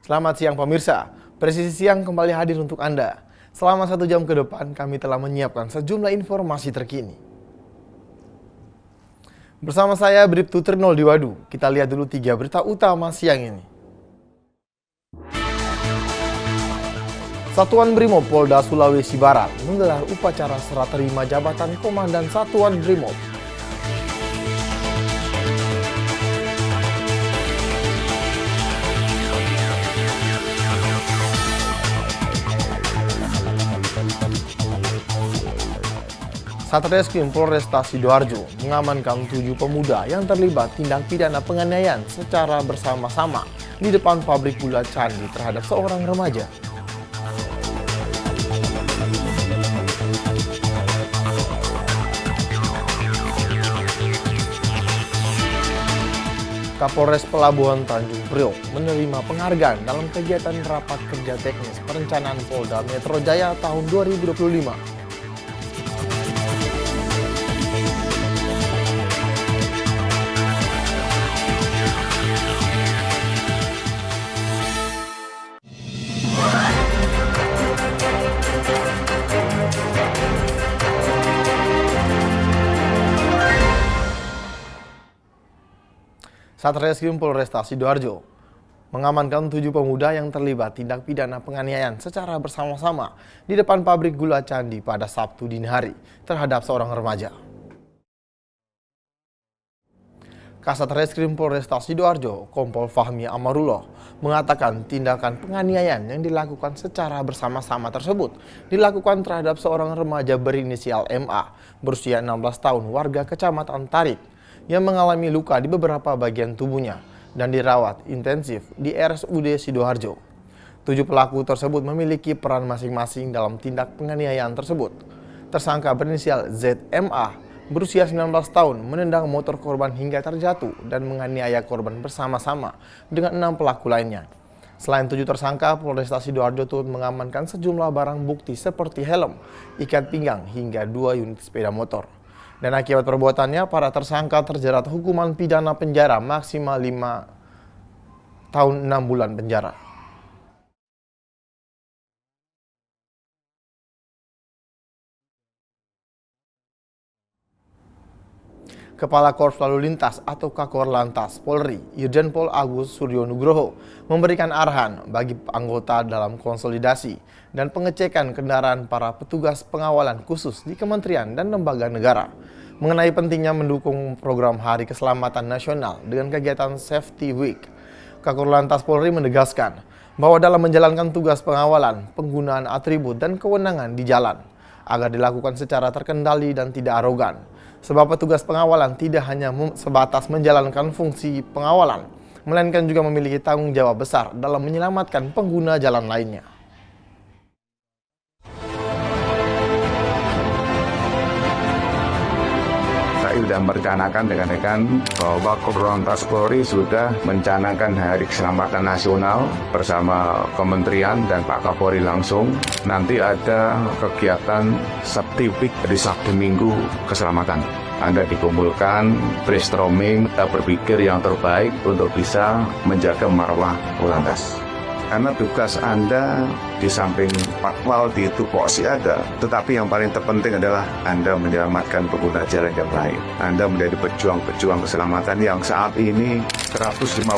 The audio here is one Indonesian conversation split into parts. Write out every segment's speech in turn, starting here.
Selamat siang pemirsa, Presisi Siang kembali hadir untuk Anda. Selama 1 jam ke depan kami telah menyiapkan sejumlah informasi terkini. Bersama saya Bribtu Trinol Diwadu, kita lihat dulu 3 berita utama siang ini. Satuan Brimob Polda Sulawesi Barat menggelar upacara serah terima jabatan Komandan Satuan Brimob. Satreskrim Polresta Sidoarjo mengamankan 7 pemuda yang terlibat tindak pidana penganiayaan secara bersama-sama di depan pabrik gula Candi terhadap seorang remaja. Kapolres Pelabuhan Tanjung Priok menerima penghargaan dalam kegiatan rapat kerja teknis perencanaan Polda Metro Jaya tahun 2025. Satreskrim Polresta Sidoarjo mengamankan 7 pemuda yang terlibat tindak pidana penganiayaan secara bersama-sama di depan pabrik gula Candi pada Sabtu dini hari terhadap seorang remaja. Kasat Reskrim Polresta Sidoarjo, Kompol Fahmi Amarullah, mengatakan tindakan penganiayaan yang dilakukan secara bersama-sama tersebut dilakukan terhadap seorang remaja berinisial MA berusia 16 tahun warga Kecamatan Tarik yang mengalami luka di beberapa bagian tubuhnya dan dirawat intensif di RSUD Sidoarjo. 7 pelaku tersebut memiliki peran masing-masing dalam tindak penganiayaan tersebut. Tersangka berinisial ZMA berusia 19 tahun menendang motor korban hingga terjatuh dan menganiaya korban bersama-sama dengan 6 pelaku lainnya. Selain 7 tersangka, Polresta Sidoarjo turut mengamankan sejumlah barang bukti seperti helm, ikat pinggang hingga 2 unit sepeda motor. Dan akibat perbuatannya, para tersangka terjerat hukuman pidana penjara maksimal 5 tahun 6 bulan penjara. Kepala Korps Lalu Lintas atau Kakor Lantas Polri, Irjen Pol Agus Suryo Nugroho, memberikan arahan bagi anggota dalam konsolidasi dan pengecekan kendaraan para petugas pengawalan khusus di kementerian dan lembaga negara mengenai pentingnya mendukung program Hari Keselamatan Nasional dengan kegiatan Safety Week. Kakor Lantas Polri menegaskan bahwa dalam menjalankan tugas pengawalan, penggunaan atribut dan kewenangan di jalan agar dilakukan secara terkendali dan tidak arogan. Sebab petugas pengawalan tidak hanya sebatas menjalankan fungsi pengawalan, melainkan juga memiliki tanggung jawab besar dalam menyelamatkan pengguna jalan lainnya. Saya sudah merencanakan dengan rekan bahwa Korlantas Polri sudah mencanangkan Hari Keselamatan Nasional bersama Kementerian dan Pak Kapolri langsung. Nanti ada kegiatan Safety Week di Sabtu Minggu Keselamatan. Anda dikumpulkan, brainstorming, kita berpikir yang terbaik untuk bisa menjaga marwah Korlantas. Karena tugas Anda di samping patwal di tupoksi ada, tetapi yang paling terpenting adalah Anda menyelamatkan pengguna jalan yang lain. Anda menjadi pejuang-pejuang keselamatan yang saat ini 150.000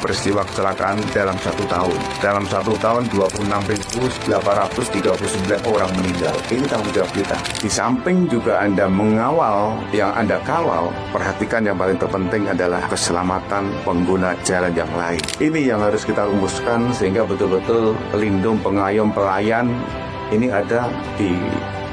peristiwa kecelakaan dalam 1 tahun. Dalam 1 tahun 26.839 orang meninggal. Ini tanggung jawab kita. Di samping juga Anda mengawal, yang Anda kawal, perhatikan yang paling terpenting adalah keselamatan pengguna jalan yang lain. Ini yang harus kita rumuskan sehingga betul-betul pelindung, pengayom, pelayan ini ada di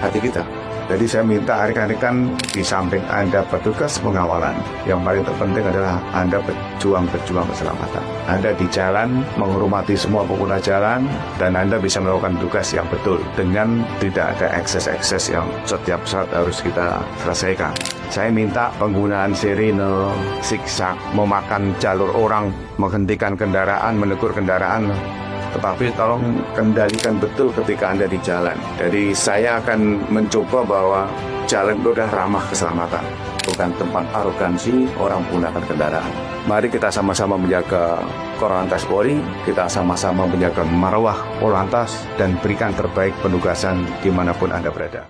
hati kita. Jadi saya minta rekan-rekan di samping Anda petugas pengawalan, yang paling terpenting adalah Anda pejuang-pejuang keselamatan. Anda di jalan menghormati semua pengguna jalan dan Anda bisa melakukan tugas yang betul dengan tidak ada ekses-ekses yang setiap saat harus kita selesaikan. Saya minta penggunaan sirine, siksak, memakan jalur orang, menghentikan kendaraan, menegur kendaraan tetapi tolong kendalikan betul ketika Anda di jalan. Jadi saya akan mencoba bahwa jalan itu adalah ramah keselamatan, bukan tempat arogansi orang menggunakan kendaraan. Mari kita sama-sama menjaga Korlantas Polri, kita sama-sama menjaga marwah Korlantas dan berikan terbaik penugasan dimanapun Anda berada.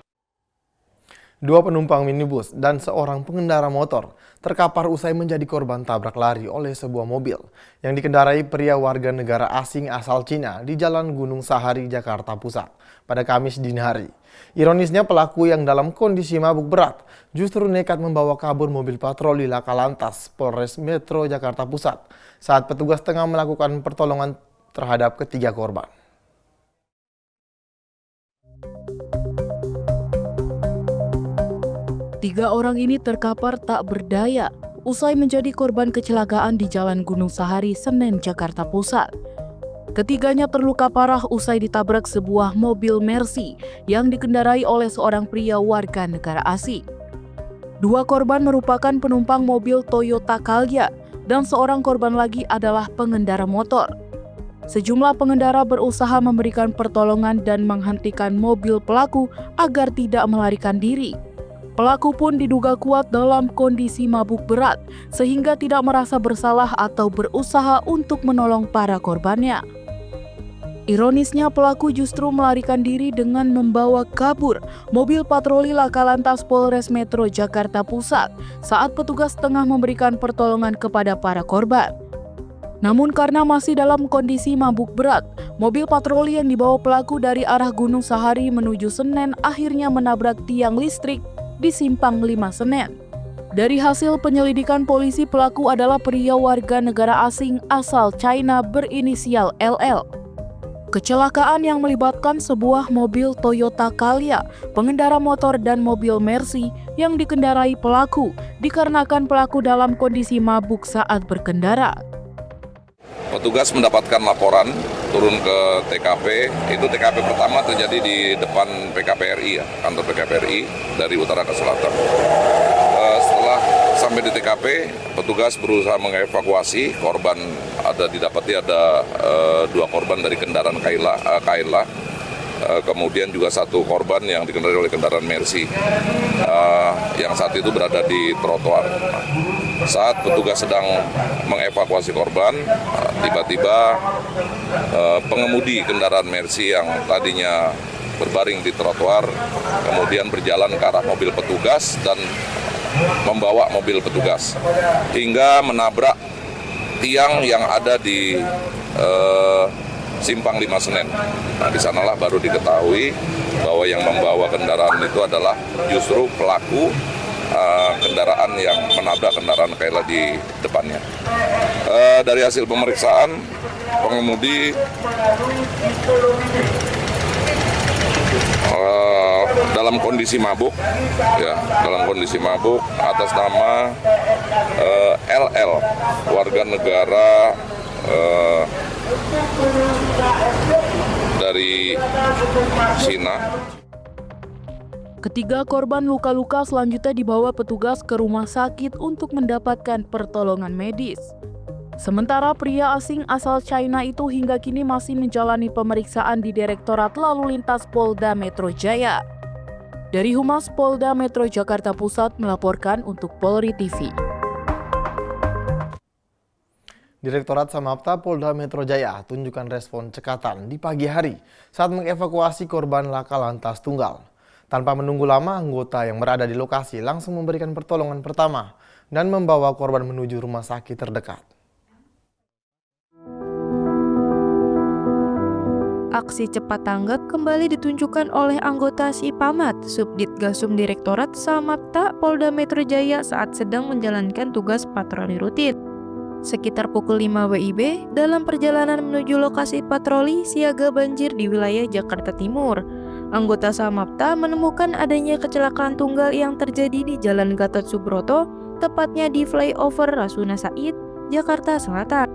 Dua penumpang minibus dan seorang pengendara motor terkapar usai menjadi korban tabrak lari oleh sebuah mobil yang dikendarai pria warga negara asing asal Cina di Jalan Gunung Sahari, Jakarta Pusat pada Kamis dini hari. Ironisnya pelaku yang dalam kondisi mabuk berat justru nekat membawa kabur mobil patroli Laka Lantas Polres Metro Jakarta Pusat saat petugas tengah melakukan pertolongan terhadap ketiga korban. Tiga orang ini terkapar tak berdaya usai menjadi korban kecelakaan di Jalan Gunung Sahari, Senen, Jakarta Pusat. Ketiganya terluka parah usai ditabrak sebuah mobil Mercy yang dikendarai oleh seorang pria warga negara asing. Dua korban merupakan penumpang mobil Toyota Calya dan seorang korban lagi adalah pengendara motor. Sejumlah pengendara berusaha memberikan pertolongan dan menghentikan mobil pelaku agar tidak melarikan diri. Pelaku pun diduga kuat dalam kondisi mabuk berat sehingga tidak merasa bersalah atau berusaha untuk menolong para korbannya. Ironisnya pelaku justru melarikan diri dengan membawa kabur mobil patroli Laka Lantas Polres Metro Jakarta Pusat saat petugas tengah memberikan pertolongan kepada para korban. Namun karena masih dalam kondisi mabuk berat, mobil patroli yang dibawa pelaku dari arah Gunung Sahari menuju Senen akhirnya menabrak tiang listrik di Simpang 5 Senen. Dari hasil penyelidikan polisi, pelaku adalah pria warga negara asing asal China berinisial LL. Kecelakaan yang melibatkan sebuah mobil Toyota Calya, pengendara motor dan mobil Mercy yang dikendarai pelaku dikarenakan pelaku dalam kondisi mabuk saat berkendara. Petugas mendapatkan laporan, turun ke TKP. Itu TKP pertama terjadi di depan PKPRI, ya, kantor PKPRI dari utara ke selatan. Setelah sampai di TKP, petugas berusaha mengevakuasi korban. Didapati ada dua korban dari kendaraan KLA. Kemudian juga satu korban yang dikendarai oleh kendaraan Mercy. Yang saat itu berada di trotoar. Saat petugas sedang mengevakuasi korban, tiba-tiba pengemudi kendaraan Mercy yang tadinya berbaring di trotoar kemudian berjalan ke arah mobil petugas dan membawa mobil petugas hingga menabrak tiang yang ada di Simpang 5 Senen. Nah, di sanalah baru diketahui bahwa yang membawa kendaraan itu adalah justru pelaku kendaraan yang menabrak kendaraan KLA di depannya. Dari hasil pemeriksaan, pengemudi dalam kondisi mabuk, atas nama LL, warga negara dari Cina. Ketiga korban luka-luka selanjutnya dibawa petugas ke rumah sakit untuk mendapatkan pertolongan medis. Sementara pria asing asal China itu hingga kini masih menjalani pemeriksaan di Direktorat Lalu Lintas Polda Metro Jaya. Dari Humas Polda Metro Jakarta Pusat melaporkan untuk Polri TV. Direktorat Samapta Polda Metro Jaya tunjukkan respon cekatan di pagi hari saat mengevakuasi korban laka lantas tunggal. Tanpa menunggu lama, anggota yang berada di lokasi langsung memberikan pertolongan pertama dan membawa korban menuju rumah sakit terdekat. Aksi cepat tanggap kembali ditunjukkan oleh anggota Sipamat, Subdit Gasum Direktorat Samapta Polda Metro Jaya saat sedang menjalankan tugas patroli rutin. Sekitar pukul 5 WIB, dalam perjalanan menuju lokasi patroli siaga banjir di wilayah Jakarta Timur, anggota Samapta menemukan adanya kecelakaan tunggal yang terjadi di Jalan Gatot Subroto, tepatnya di flyover Rasuna Said, Jakarta Selatan.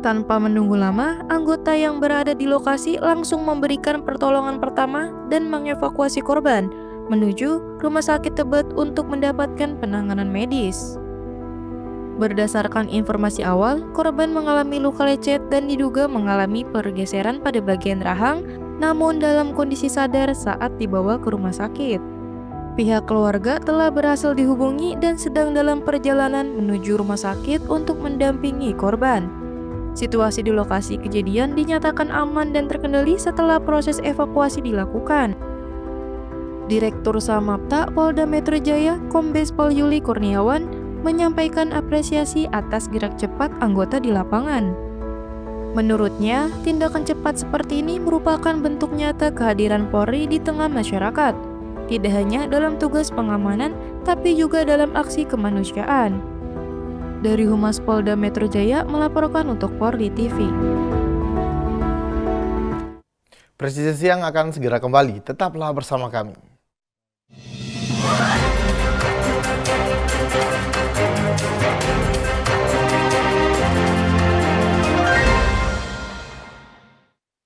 Tanpa menunggu lama, anggota yang berada di lokasi langsung memberikan pertolongan pertama dan mengevakuasi korban menuju Rumah Sakit Tebet untuk mendapatkan penanganan medis. Berdasarkan informasi awal, korban mengalami luka lecet dan diduga mengalami pergeseran pada bagian rahang, namun dalam kondisi sadar saat dibawa ke rumah sakit. Pihak keluarga telah berhasil dihubungi dan sedang dalam perjalanan menuju rumah sakit untuk mendampingi korban. Situasi di lokasi kejadian dinyatakan aman dan terkendali setelah proses evakuasi dilakukan. Direktur Samapta Polda Metro Jaya, Kombes Pol Yuli Kurniawan, menyampaikan apresiasi atas gerak cepat anggota di lapangan. Menurutnya, tindakan cepat seperti ini merupakan bentuk nyata kehadiran Polri di tengah masyarakat, tidak hanya dalam tugas pengamanan, tapi juga dalam aksi kemanusiaan. Dari Humas Polda Metro Jaya melaporkan untuk Polri TV. Presisi Siang akan segera kembali, tetaplah bersama kami.